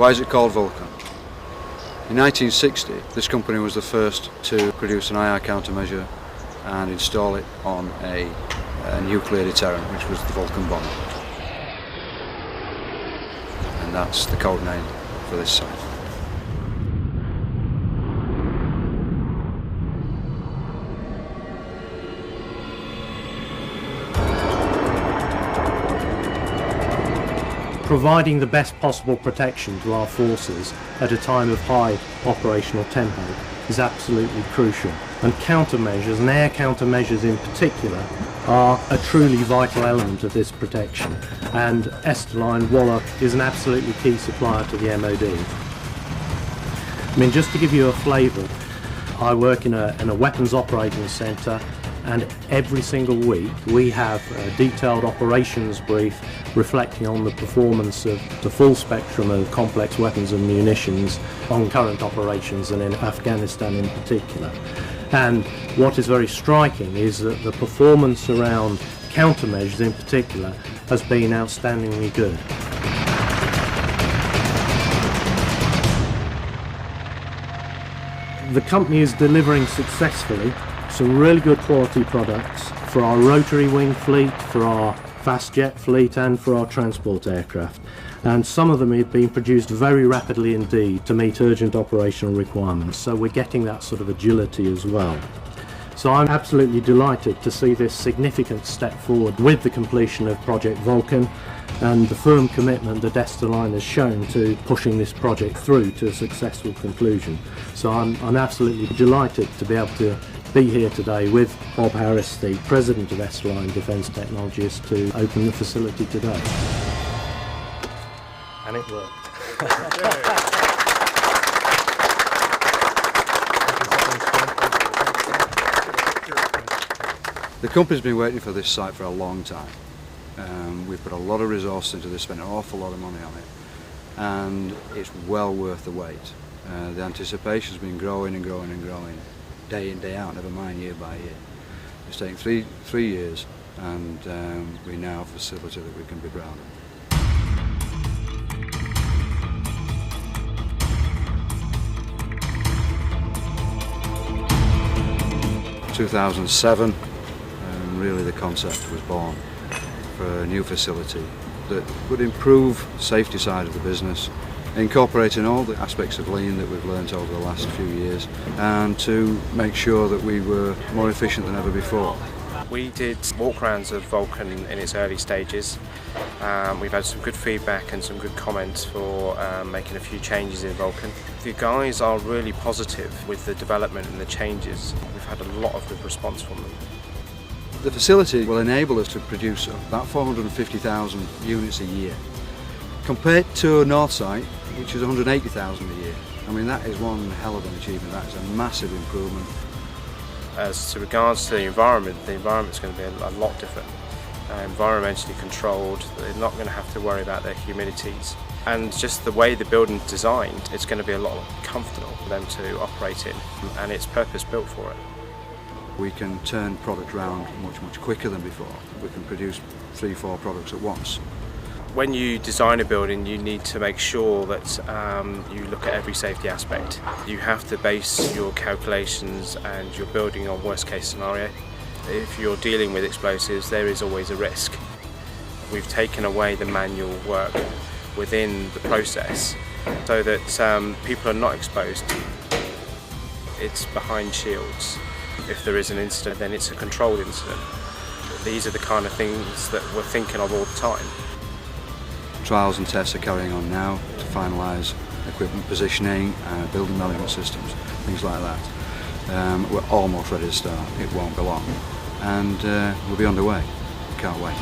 Why is it called Vulcan? In 1960, this company was the first to produce an IR countermeasure and install it on a nuclear deterrent, which was the Vulcan bomb. And that's the code name for this site. Providing the best possible protection to our forces at a time of high operational tempo is absolutely crucial, and countermeasures, and air countermeasures in particular, are a truly vital element of this protection, and Esterline Waller is an absolutely key supplier to the MOD. I mean, just to give you a flavour, I work in a weapons operating centre, and every single week we have a detailed operations brief reflecting on the performance of the full spectrum of complex weapons and munitions on current operations, and in Afghanistan in particular. And what is very striking is that the performance around countermeasures in particular has been outstandingly good. The company is delivering successfully some really good quality products for our rotary wing fleet, for our fast jet fleet, and for our transport aircraft. And some of them have been produced very rapidly indeed to meet urgent operational requirements, so we're getting that sort of agility as well. So I'm absolutely delighted to see this significant step forward with the completion of Project Vulcan and the firm commitment that Esterline has shown to pushing this project through to a successful conclusion. So I'm absolutely delighted to be able to be here today with Bob Harris, the President of Esterline Defence Technologies, to open the facility today. And it worked. The company's been waiting for this site for a long time. We've put a lot of resources into this, spent an awful lot of money on it, and it's well worth the wait. The anticipation's been growing and growing and growing, day in, day out, never mind year by year. It's taken three years, and we now have a facility that we can be proud of. 2007, really the concept was born for a new facility that would improve the safety side of the business, incorporating all the aspects of lean that we've learnt over the last few years, and to make sure that we were more efficient than ever before. We did walk-rounds of Vulcan in its early stages. We've had some good feedback and some good comments for making a few changes in Vulcan. The guys are really positive with the development and the changes. We've had a lot of good response from them. The facility will enable us to produce about 450,000 units a year, compared to a north site, which is 180,000 a year. I mean, that is one hell of an achievement. That is a massive improvement. As to regards to the environment's going to be a lot different. Environmentally controlled, they're not going to have to worry about their humidities. And just the way the building's designed, it's going to be a lot more comfortable for them to operate in, and it's purpose built for it. We can turn product around much quicker than before. We can produce 3-4 products at once. When you design a building, you need to make sure that you look at every safety aspect. You have to base your calculations and your building on worst case scenario. If you're dealing with explosives, there is always a risk. We've taken away the manual work within the process so that people are not exposed. It's behind shields. If there is an incident, then it's a controlled incident. These are the kind of things that we're thinking of all the time. Trials and tests are carrying on now to finalise equipment positioning, building management systems, things like that. We're almost ready to start. It won't be long, and we'll be underway. Can't wait.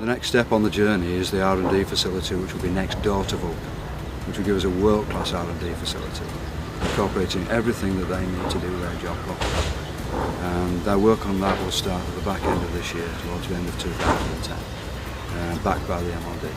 The next step on the journey is the R&D facility, which will be next door to Vulcan, which will give us a world-class R&D facility, incorporating everything that they need to do their job properly. And their work on that will start at the back end of this year, towards the end of 2010, backed by the MOD.